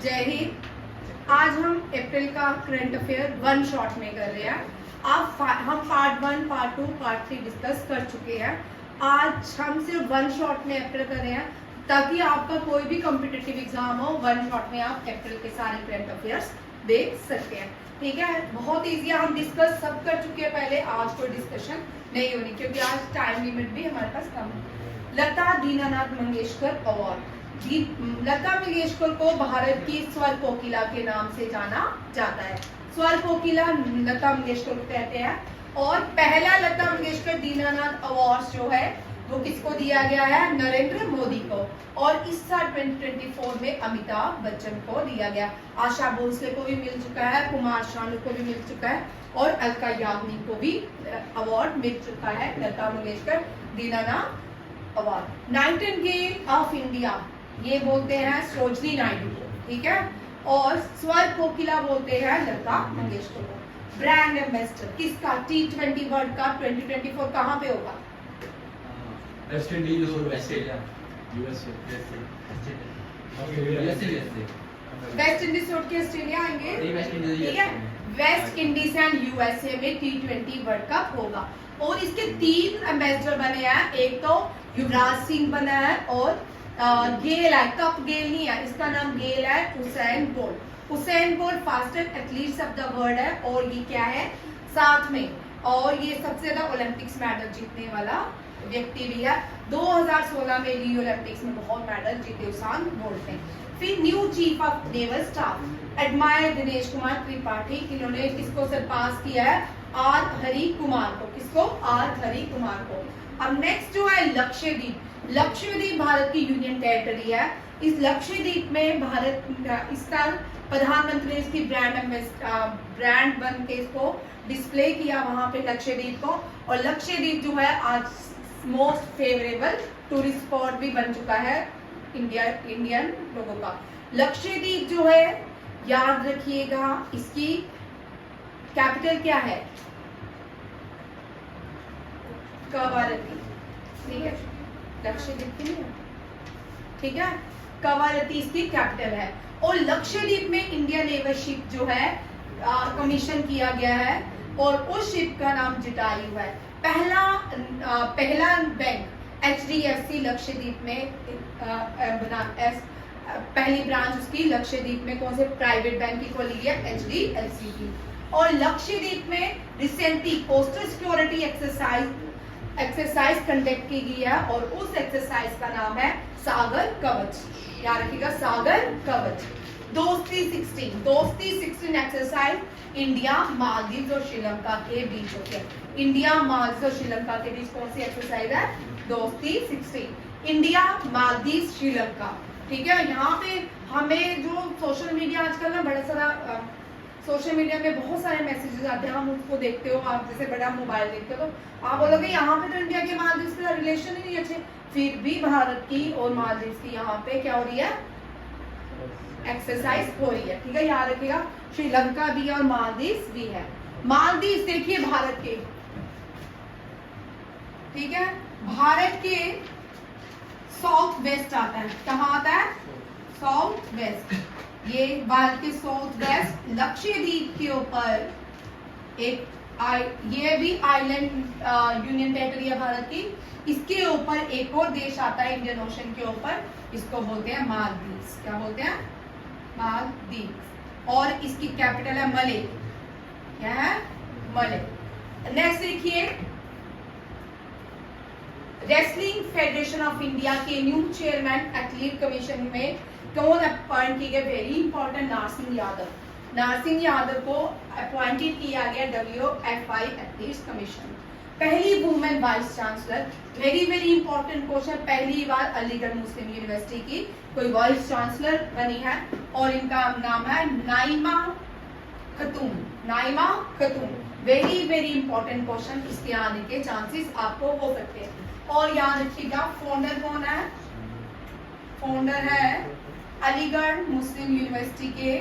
जय हिंद। आज हम अप्रैल का करंट अफेयर वन शॉट में कर रहे हैं। हम पार्ट 1, पार्ट 2, पार्ट 3 डिस्कस कर चुके हैं। आज हम सिर्फ वन शॉट में अप्रैल कर रहे हैं ताकि आपका कोई भी कॉम्पिटिटिव एग्जाम हो, वन शॉट में आप अप्रैल के सारे करंट अफेयर्स देख सकते हैं। ठीक है, बहुत ईजी है। हम डिस्कस सब कर चुके हैं पहले, आज कोई डिस्कशन नहीं होनी क्योंकि आज टाइम लिमिट भी हमारे पास कम है। लता दीनानाथ मंगेशकर अवार्ड। लता मंगेशकर को भारत की स्वर कोकिला के नाम से जाना जाता है। स्वर कोकिला लता मंगेशकर को कहते हैं। और पहला लता मंगेशकर दीनानाथ अवार्ड जो है वो किसको दिया गया है? नरेंद्र मोदी को। और इस साल 2024 में अमिताभ बच्चन को दिया गया। आशा भोसले को भी मिल चुका है, कुमार शानू को भी मिल चुका है और अलका याग्निक को भी अवार्ड मिल चुका है। Lata Mangeshkar Dinanath award. Nightingale of India ये बोलते हैं सरोजिनी नायडू को, ठीक है। और स्वर कोकिला बोलते हैं लता मंगेशकर को। ब्रांड एम्बेसडर किसका? T20 वर्ल्ड कप 2024 कहाँ पे होगा? वेस्ट इंडीज और ऑस्ट्रेलिया, यूएसए। वेस्ट इंडीज छोड़ के ऑस्ट्रेलिया आएंगे, ठीक है। वेस्ट इंडीज एंड यूएसए में T20 वर्ल्ड कप होगा। और इसके 3 एम्बेसडर बने हैं। एक तो युवराज सिंह बना है और गेल है, कप गेल नहीं है, इसका नाम गेल है। Usain Bolt. Usain Bolt fastest athletes of the world है और ये क्या है? 7 में। और ये सबसे ज्यादा ओलंपिक्स मेडल जीतने वाला व्यक्ति भी है। 2016 में रियो ओलंपिक्स में बहुत मेडल जीते हुसैन बोल्ट ने। फिर new chief of naval staff admire Dinesh Kumar Tripathi, इन्होंने किसको सरपास किया है? आर हरि कुमार को। किसको? आर हरि कुमार को। अब नेक्स्ट जो है लक्षद्वीप। लक्षद्वीप भारत की यूनियन टेरिटरी है। इस लक्षद्वीप में भारत इस साल प्रधानमंत्री ने इसकी ब्रांड बन के इसको डिस्प्ले किया वहां पे लक्षद्वीप को। और लक्षद्वीप जो है आज मोस्ट फेवरेबल टूरिस्ट स्पॉट भी बन चुका है इंडियन लोगों का। लक्षद्वीप जो है याद रखिएगा, इसकी कैपिटल क्या है? कवरत्ती, ठीक है। लक्षद्वीप की नहीं है, ठीक है। कवरत्ती इसकी कैपिटल है। और लक्षद्वीप में इंडियन नेवल शिप जो है कमीशन किया गया है और उस शिप का नाम जटायु है। पहला बैंक HDFC लक्षद्वीप में पहली ब्रांच उसकी लक्षद्वीप में कौन से प्राइवेट बैंक की खोली है? HDFC की। और लक्षद्वीप में recently coastal security exercise conduct की गई है और उस एक्सरसाइज का नाम है सागर कवच। याद रखिएगा, सागर कवच। दोस्ती 16 एक्सरसाइज इंडिया, मालदीव और श्रीलंका के बीच होती है। इंडिया, मालदीव और श्रीलंका के बीच कौन सी एक्सरसाइज है? दोस्ती 16। इंडिया, मालदीव, श्रीलंका, ठीक है। यहाँ पे हमें जो सोशल मीडिया आजकल ना बड़ा सारा सोशल मीडिया में बहुत सारे मैसेजेस आते हैं, हम उसको देखते हो। आप जैसे बड़ा मोबाइल देखते हो तो आप बोलोगे यहाँ पे तो इंडिया के मालदीव के रिलेशन ही नहीं अच्छे। फिर भी भारत की और मालदीव की यहाँ पे क्या हो रही है? एक्सरसाइज हो रही है, ठीक है। याद रखिएगा, श्रीलंका भी और मालदीव भी है। मालदीव देखिए भारत के, ठीक है, भारत के साउथ वेस्ट आता है। कहाँ आता है? South west. ये भारत के साउथ वेस्ट लक्षद्वीप के ऊपर ये भी आइलैंड यूनियन टेरिटरी है भारत की। इसके ऊपर एक और देश आता है इंडियन ओशन के ऊपर, इसको बोलते हैं मालदीव। क्या बोलते हैं? मालदीव। और इसकी कैपिटल है मले। क्या है? मले। नेक्स्ट देखिए, रेसलिंग फेडरेशन ऑफ इंडिया के न्यू चेयरमैन एथलीट कमीशन में कौन अपॉइंट किए गए? Very important, Narsingh Yadav. नारसिंह यादव को अपॉइंटेड किया गया WFI एथलीट्स कमीशन। पहली women vice chancellor, very very important question. पहली बार अलीगढ़ मुस्लिम यूनिवर्सिटी की कोई वाइस चांसलर बनी है और इनका नाम है Naima Khatoon. Naima Khatoon, very very important question, इसके आने के चांसेस आपको हो सकते हैं। और याद रखिएगा, फाउंडर कौन है? फाउंडर है अलीगढ़ मुस्लिम यूनिवर्सिटी के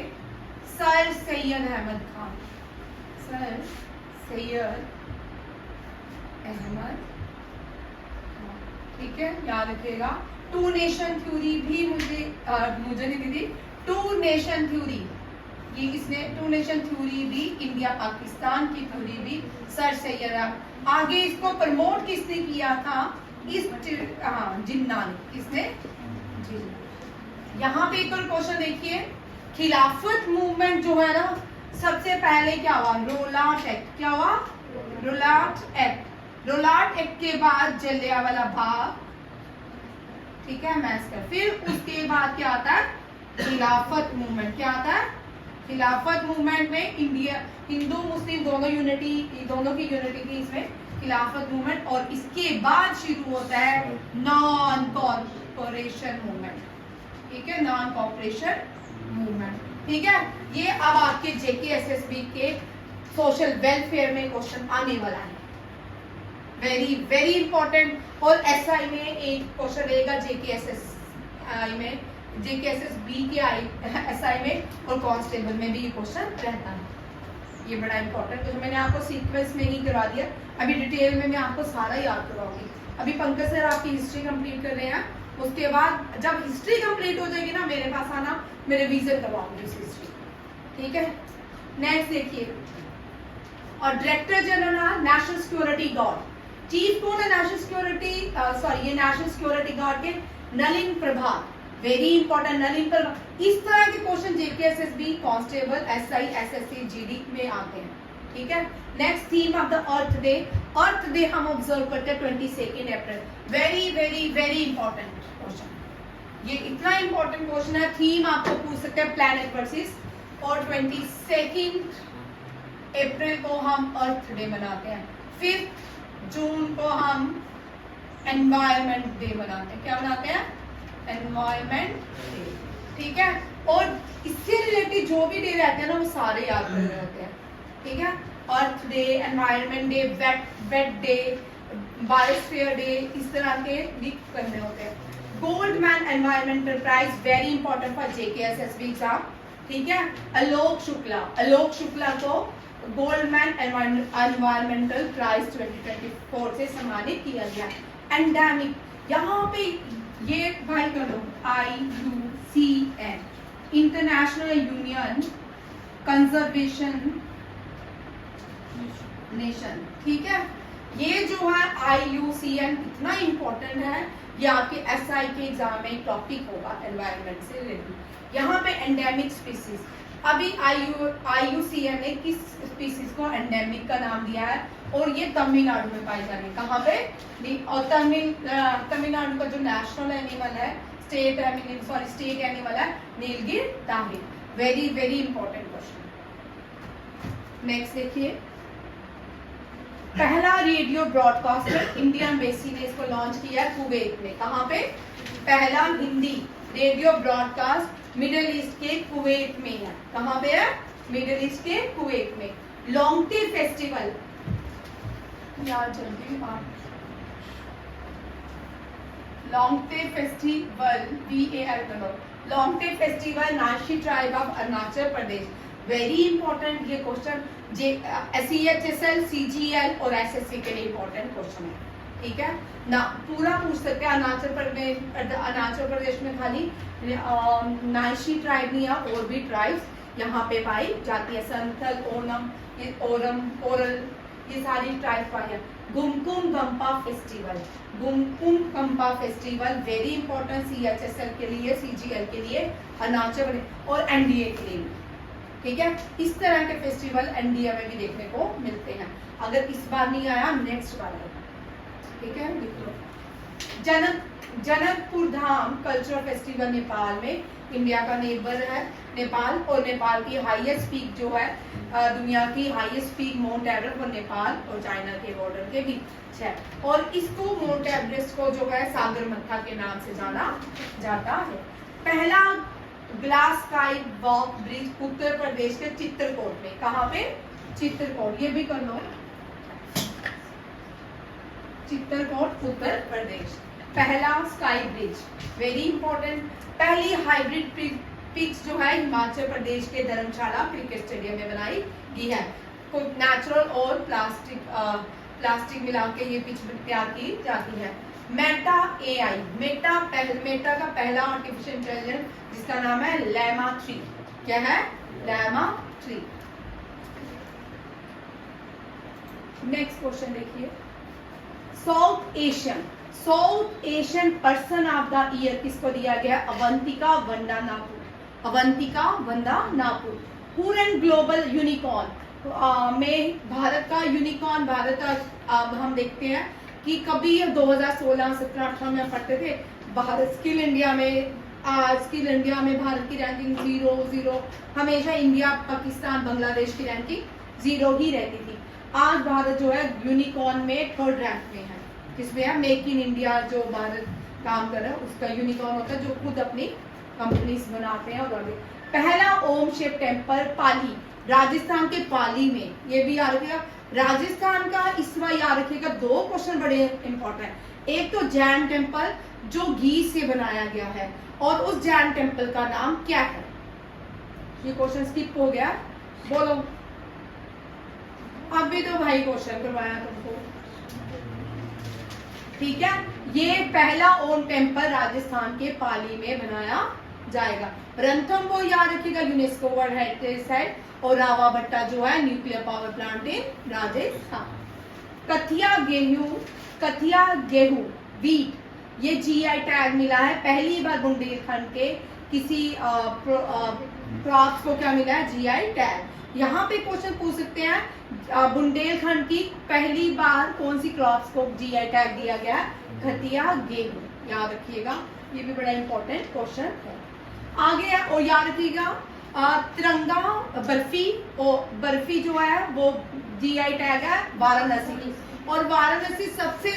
सर सैयद अहमद खान। सर सैयद अहमद, ठीक है, याद रखिएगा। टू नेशन थ्योरी भी मुझे नहीं दी। टू नेशन थ्योरी, ये किसने, टू नेशन थ्योरी भी इंडिया पाकिस्तान की थ्योरी भी सर सैयद। आगे इसको प्रमोट किसने किया था, इस जिन्ना ने, किसने, जी। यहाँ पे एक और क्वेश्चन देखिए, खिलाफत मूवमेंट जो है ना, सबसे पहले क्या हुआ, रोलाट एक्ट। क्या हुआ, रोलाट एक्ट। रोलाट एक्ट के बाद जलियांवाला बाग, ठीक है, मैसकर। फिर उसके बाद क्या आता है, खिलाफत मूवमेंट। क्या आता है, खिलाफत मूवमेंट में इंडिया, हिंदू मुस्लिम दोनों यूनिटी, दोनों की यूनिटी की इसमें खिलाफत मूवमेंट। और इसके बाद शुरू होता है नॉन कॉर्पोरेशन मूवमेंट, ठीक है, नॉन कॉर्पोरेशन मूवमेंट, ठीक है। ये अब आपके जेकेएसएसबी के सोशल वेलफेयर में क्वेश्चन आने वाला है, वेरी वेरी इंपॉर्टेंट। और एसआई में एक क्वेश्चन रहेगा, जेकेएसएसआई में, जेकेएसएसबी के एसआई में और कांस्टेबल में भी ये क्वेश्चन रहता है। ये बड़ा इंपॉर्टेंट क्वेश्चन, मैंने आपको सीक्वेंस में ही करवा दिया, अभी डिटेल में मैं आपको सारा याद करवाऊंगी। अभी पंकज सर आपकी हिस्ट्री कंप्लीट कर रहे हैं, उसके बाद जब हिस्ट्री कंप्लीट हो जाएगी ना, मेरे पास आना, मेरे रिवीजन करवाऊंगी उस हिस्ट्री, ठीक है। नेक्स्ट देखिए, और director general national security guard, chief कौन है नेशनल सिक्योरिटी, सॉरी ये नेशनल सिक्योरिटी गार्ड के नलिन प्रभात, वेरी इंपॉर्टेंट, नलिन प्रभात। इस तरह के question JKSSB, constable, SI, SSC, GD में आते हैं, ठीक है। Next theme of the earth day, earth day हम ऑब्जर्व करते हैं 22 April, very very very important question, ये इतना इंपॉर्टेंट क्वेश्चन है। थीम आपको पूछ सकते हैं प्लैनेट वर्सेस, और 22 अप्रैल को हम अर्थ डे मनाते हैं। 5 जून को हम एनवायरमेंट डे मनाते हैं। क्या मनाते हैं, एनवायरमेंट डे, ठीक है। और इससे रिलेटेड जो भी डे रहते हैं ना, वो सारे याद कर रहे होते हैं, ठीक है। Earth day, environment day, wet day, biosphere day, इस तरह के भी करने होते हैं। Goldman environmental prize, very important for JKSSB exam, ठीक है। आलोक शुक्ला को गोल्डमैन एनवायरमेंटल प्राइज 2024 से सम्मानित किया गया। एंडेमिक, यहाँ पे ये भाई करो, IUCN, international union conservation nation, ठीक है। ये जो है IUCN इतना इंपॉर्टेंट है, ये आपके SI के एग्जाम में एक टॉपिक होगा एनवायरनमेंट से रिलेटेड। यहाँ पे एंडेमिक स्पीसीज, अभी IUCN ने किस स्पीसीज को एंडेमिक का नाम दिया है, और ये तमिलनाडु में पाई जा रही है। कहाँ पे, और तमिलनाडु का जो नेशनल एनिमल है, स्टेट एनिमल है नीलगिरी तांबी, very very important question. Next देखिए, पहला रेडियो ब्रॉडकास्टर इंडियन एम्बेसी ने इसको लॉन्च किया है कुवैत में। कहाँ पे, पहला Hindi radio broadcast middle east के कुवैत में है। कहाँ पे है, मिडिल ईस्ट के कुवैत में। लॉन्गटे फेस्टिवल, यार जल्दी आप, लॉन्गटे फेस्टिवल VAR करो, लॉन्गटे फेस्टिवल नाशी tribe of Arunachal Pradesh, very important ये क्वेश्चन, CHSL, CGL और SSC के लिए इंपॉर्टेंट क्वेश्चन है, ठीक है ना। पूरा पूछ सकते हैं। अरुणाचल प्रदेश में खाली नाशी ट्राइब नहीं है, और भी ट्राइब्स यहाँ पे पाई जाती है, संथल, ओरल, ये सारी ट्राइब्स पाई है। गुमकुम गम्पा फेस्टिवल, वेरी इंपॉर्टेंट CHSL के लिए, CGL के लिए, अरुणाचल प्रदेश और NDA के लिए, ठीक है। इस तरह के फेस्टिवल NDA में भी देखने को मिलते हैं। अगर इस बार नहीं आया, नेक्स्ट बार आएगा, ठीक है। जनकपुर धाम कल्चरल फेस्टिवल नेपाल में, इंडिया का नेबर है नेपाल, और नेपाल की हाईएस्ट पीक जो है, दुनिया की हाईएस्ट पीक माउंट एवरेस्ट, और नेपाल और चाइना के बॉर्डर के बीच है। और इसको माउंट एवरेस्ट को जो है सागरमाथा के नाम से जाना जाता है। पहला glass sky walk bridge Uttar Pradesh के चित्रकूट में। कहाँ पे, चित्रकूट, ये भी कर लो, चित्रकूट उत्तर प्रदेश। पहला स्काई ब्रिज, वेरी इंपॉर्टेंट। पहली हाइब्रिड पिच जो है हिमाचल प्रदेश के धर्मशाला क्रिकेट स्टेडियम में बनाई गई है। नेचुरल और प्लास्टिक मिला के ये पिच तैयार की जाती है। मेटा एआई, मेटा का पहला आर्टिफिशियल इंटेलिजेंस जिसका नाम है लैमा 3। क्या है? लैमा 3। नेक्स्ट क्वेश्चन देखिए, south Asian person of the year किसको दिया गया? अवंतिका वंदा नापुर। अवंतिका वंदा नापुर। हुरन ग्लोबल यूनिकॉर्न में भारत का यूनिकॉर्न, भारत का अब हम देखते हैं कि कभी 2016, 17, 18 में पढ़ते थे भारत स्किल इंडिया में भारत की रैंकिंग 0 हमेशा इंडिया, पाकिस्तान, बांग्लादेश की रैंकिंग 0 ही रहती थी। आज भारत जो है यूनिकॉर्न में 3rd रैंक में है। किसमें है? मेक इन इंडिया जो भारत काम कर रहा है उसका यूनिकॉर्न होता है, जो खुद अपनी कंपनीज बनाते हैं। और आगे पहला ओम शिव टेम्पल पाली, राजस्थान के पाली में, ये भी याद रखिएगा। राजस्थान का इस बार याद रखिएगा 2 क्वेश्चन बड़े इंपॉर्टेंट। एक तो जैन टेम्पल जो घी से बनाया गया है, और उस जैन टेम्पल का नाम क्या है? ये क्वेश्चन स्किप हो गया, बोलो। अभी तो भाई क्वेश्चन करवाया तुमको, ठीक है। ये पहला ओम टेम्पल राजस्थान के पाली में बनाया जाएगा। रणथंबोर याद रखिएगा यूनेस्को वर्ल्ड हेरिटेज साइट, और रावाबट्टा जो है nuclear power plant in Rajasthan. Kathiya गेहूं वीट, ये जीआई टैग मिला है पहली बार बुंदेलखंड के किसी क्रॉप्स को क्या मिला है? GI tag. यहाँ पे क्वेश्चन पूछ सकते हैं बुंदेलखंड की पहली बार कौन सी क्रॉप्स को जीआई टैग दिया गया है? खतिया गेहूं, याद रखिएगा, ये भी बड़ा इंपॉर्टेंट क्वेश्चन है। आगे है, और याद रखिएगा तिरंगा बर्फी, और बर्फी जो है वो जीआई टैग है वाराणसी की, और वाराणसी सबसे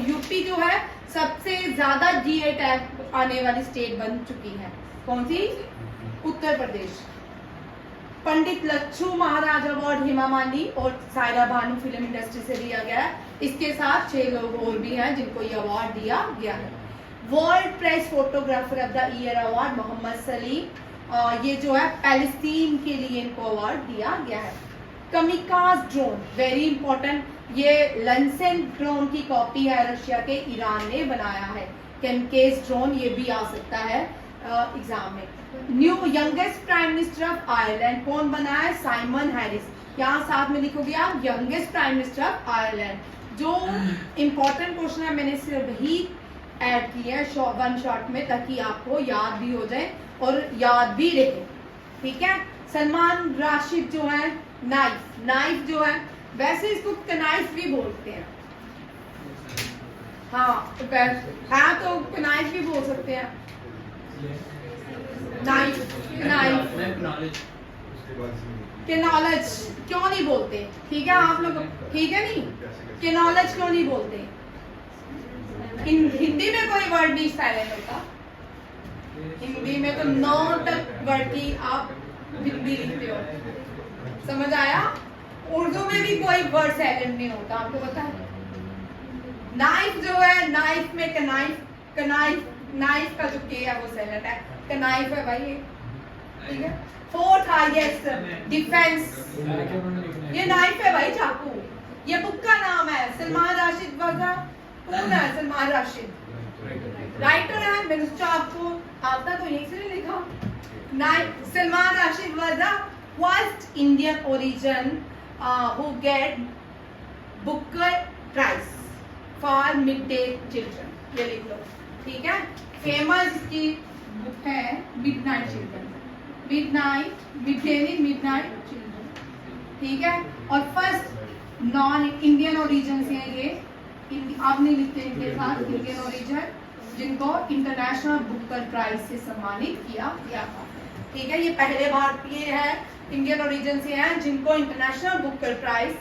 यूपी जो है सबसे ज्यादा जीआई टैग आने वाली स्टेट बन चुकी है। कौन सी? उत्तर प्रदेश। पंडित लच्छू महाराज अवार्ड हेमा मालिनी और सायरा बानू फिल्म इंडस्ट्री से दिया गया है। इसके साथ 6 लोग और भी हैं जिनको ये अवार्ड दिया गया है। World Press Photographer of the Year award Mohammad Salim, ये जो है पैलेस्टीन के लिए इनको अवार्ड दिया गया है। कमिकाज ड्रोन वेरी इंपॉर्टेंट, ये लंसेन ड्रोन की कॉपी है, रशिया के ईरान ने बनाया है। कैमकेज ड्रोन ये भी आ सकता है एग्जाम में। New youngest prime minister of Ireland कौन बना है? Simon Harris. यहाँ साथ में लिखोगे आप youngest prime minister of Ireland. जो इंपॉर्टेंट क्वेश्चन है मैंने सिर्फ वही ऐड किया है 1 शॉट में, ताकि आपको याद भी हो जाए और याद भी रहे, ठीक है। सलमान राशिद जो है नाइफ जो है, वैसे इसको कनाइफ भी बोलते हैं, हाँ तो कनाइफ भी बोल सकते हैं। नाइफ के नॉलेज क्यों नहीं बोलते? ठीक है आप लोग, ठीक है नहीं, के नॉलेज क्यों नहीं बोलते? हिंदी में कोई वर्ड नहीं साइलेंट होता, हिंदी में तो 9 तक वर्ड की आप हिंदी लिखते हो, समझ आया? उर्दू में भी कोई वर्ड साइलेंट नहीं होता, आपको पता है। नाइफ जो है, नाइफ में नाइफ का जो के है वो साइलेंट है, कनाइफ है भाई, ठीक है। 4th हाईएस्ट डिफेंस, ये नाइफ है भाई, चाकू। ये बुक का नाम है सलमान राशिद वजा। कौन है सलमान राशिद? राइटर है, मैंने सोचा आपको आता तो यहीं से लिखा। Salman Rashid was the first Indian origin who get Booker Prize for mid day children, ये लिख लो, ठीक है। फेमस की बुक है मिडनाइट चिल्ड्रन, मिडनाइट चिल्ड्रन, ठीक है। और फर्स्ट नॉन इंडियन ओरिजिन से ये आप नहीं लिखते इनके साथ, इंडियन ओरिजिन जिनको इंटरनेशनल बुकर प्राइज से सम्मानित किया गया था, ठीक है। ये पहले भारतीय है, इंडियन ओरिजिन से हैं जिनको इंटरनेशनल बुकर प्राइज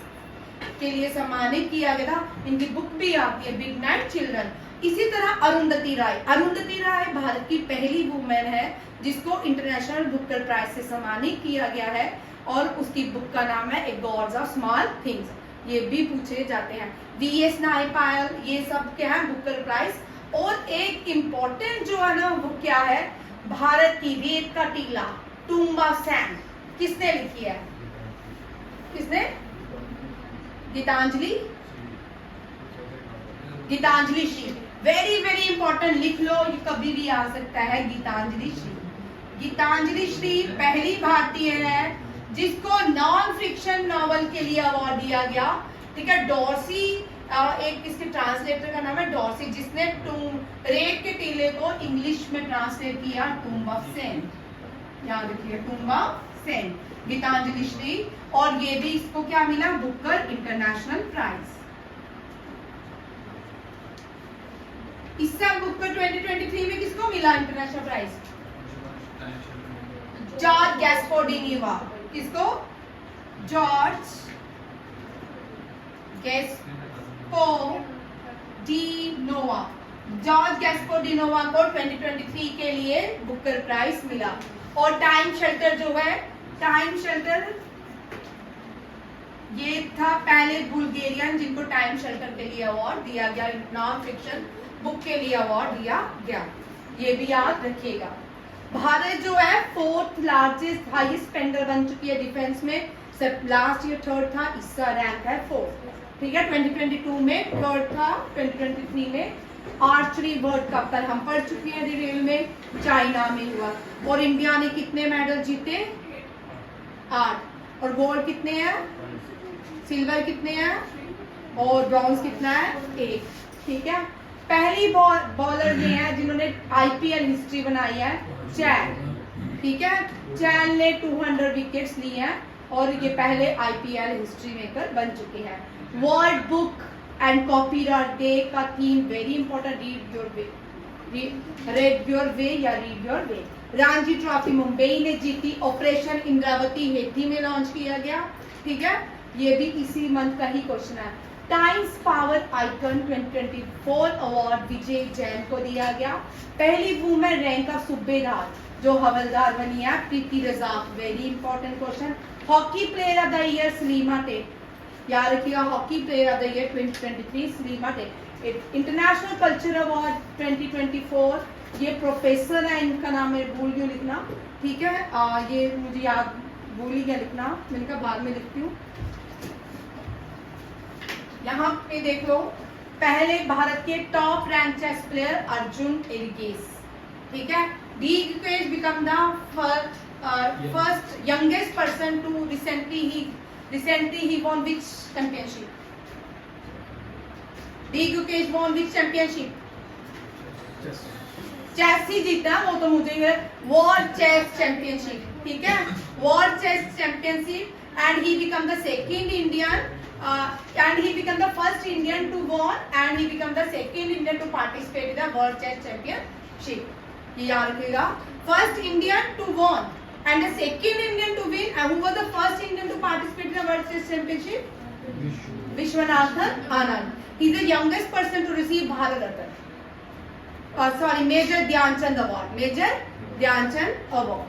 के लिए सम्मानित किया गया था। इनकी बुक भी आती है मिडनाइट चिल्ड्रन। इसी तरह अरुंधति राय भारत की पहली वुमेन है जिसको इंटरनेशनल बुकर प्राइज से सम्मानित किया गया है, और उसकी बुक का नाम है ए गॉड्स ऑफ स्मॉल थिंग्स, ये भी पूछे जाते हैं। वीएस नायपाल, ये सब क्या है? Booker Prize. और एक इम्पोर्टेंट जो है ना वो क्या है? भारत की रेत का टीला टूम्ब ऑफ सैंड किसने लिखी है? किसने? Gitanjali Shri, very very important, लिख लो, ये कभी भी आ सकता है। गीतांजलि श्री, गीतांजलि श्री पहली भारतीय है जिसको नॉन फिक्शन नॉवल के लिए अवार्ड दिया गया, ठीक है। डॉर्सी, एक इसके ट्रांसलेटर का नाम है डॉर्सी, जिसने रेत के टीले को इंग्लिश में ट्रांसलेट किया, टूम्ब ऑफ सेंट, याद रखिए, tomb of sand, Gitanjali Shri. और ये भी इसको क्या मिला, बुकर इंटरनेशनल प्राइज। इस साल बुकर 2023 में किसको मिला इंटरनेशनल प्राइज? जॉर्ज गैस्पोर्डिनोवा। किसको? जॉर्ज गैस्पोर्डिनोवा, जॉर्ज गैस्पोर्डिनोवा को 2023 के लिए बुकर प्राइज मिला। और टाइम शेल्टर जो है, टाइम शेल्टर ये था पहले बुल्गेरियन जिनको टाइम शेल्टर के लिए अवार्ड दिया गया, नॉन फिक्शन बुक के लिए अवार्ड दिया गया, ये भी याद रखिएगा। भारत जो है 4th लार्जेस्ट हाईएस्ट स्पेंडर बन चुकी है डिफेंस में। सब लास्ट ईयर 3rd था, इसका रैंक है 4th, ठीक है। 2022 में 3rd था, 2023 में। आर्चरी वर्ल्ड कप कल हम पढ़ चुके हैं डिटेल में, चाइना में हुआ। और इंडिया ने कितने मेडल जीते? 8। और गोल्ड कितने हैं? सिल्वर कितने हैं? और ब्रॉन्ज कितना है? 1, ठीक है। पहली बॉलर ये है जिन्होंने आईपीएल हिस्ट्री बनाई है, चैन, ठीक है। चैन ने 200 विकेट्स ली हैं और ये पहले आईपीएल हिस्ट्री मेकर बन चुके हैं। World book and copyright day का theme very important, read your way, read your way या read your way. Ranji trophy Mumbai ने जीती, ऑपरेशन इंद्रावती हेठी में लॉन्च किया गया, ठीक है। ये भी इसी मंथ का ही क्वेश्चन है। टाइम्स पावर आइकन 2024 अवार्ड विजय जैन को दिया गया। पहली वुमेन रैंक ऑफ सूबेदार जो हवलदार बनी है, Preeti Rajak, very important question. Hockey player of the year Salima Tete, याद रखिएगा, hockey player of the year 2023 Salima Tete. International culture award 2024, ये प्रोफेसर है, इनका नाम है, भूल क्यों लिखना, ठीक है। ये मुझे याद भूल ही गया लिखना, मैंने कहा बाद में लिखती हूँ। यहाँ पे देख लो, पहले भारत के top rank chess player Arjun Erigaisi, ठीक है। D Gukesh become the first youngest person to recently he won which championship? D Gukesh won which championship? Chess ही जीता, वो तो मुझे वर्ल्ड चेस चैंपियनशिप, ठीक है, world chess championship. And he become the second Indian and he became the first Indian to win and he became the second Indian to participate in the World Chess Championship. ये याद रखिएगा, first Indian to win and the second Indian to win. And who was the first Indian to participate in the World Chess Championship? Vishwanathan Anand. He is the youngest person to receive Bharat Ratna. Sorry, Major Dhyanchand Award. Major Dhyanchand Award.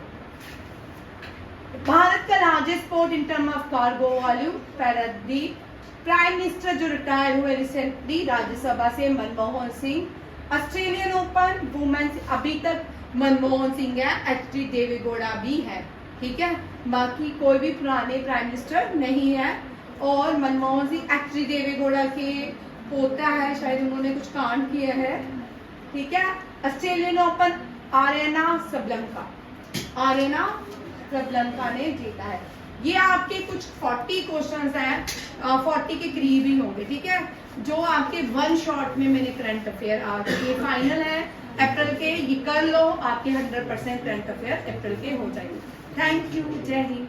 Bharat का largest port in term of cargo volume, Paradip. Prime minister जो retire हुए recently Rajya Sabha से, Manmohan Singh. Australian open women's अभी तक मनमोहन सिंह है, HD. Deve Gowda भी है, ठीक है। बाकी कोई भी पुराने प्राइम मिनिस्टर नहीं है। और मनमोहन सिंह एच.डी. देवेगौड़ा के पोता है, शायद उन्होंने कुछ कांड किया है, ठीक है। ऑस्ट्रेलियन ओपन आरेना सबलंका ने जीता है। ये आपके कुछ 40 क्वेश्चंस हैं, 40 के करीब ही होंगे, ठीक है, जो आपके 1 शॉट में मैंने करंट अफेयर आज ये फाइनल है अप्रैल के, ये कर लो, आपके 100% करंट अफेयर अप्रैल के हो जाएंगे। थैंक यू, जय हिंद।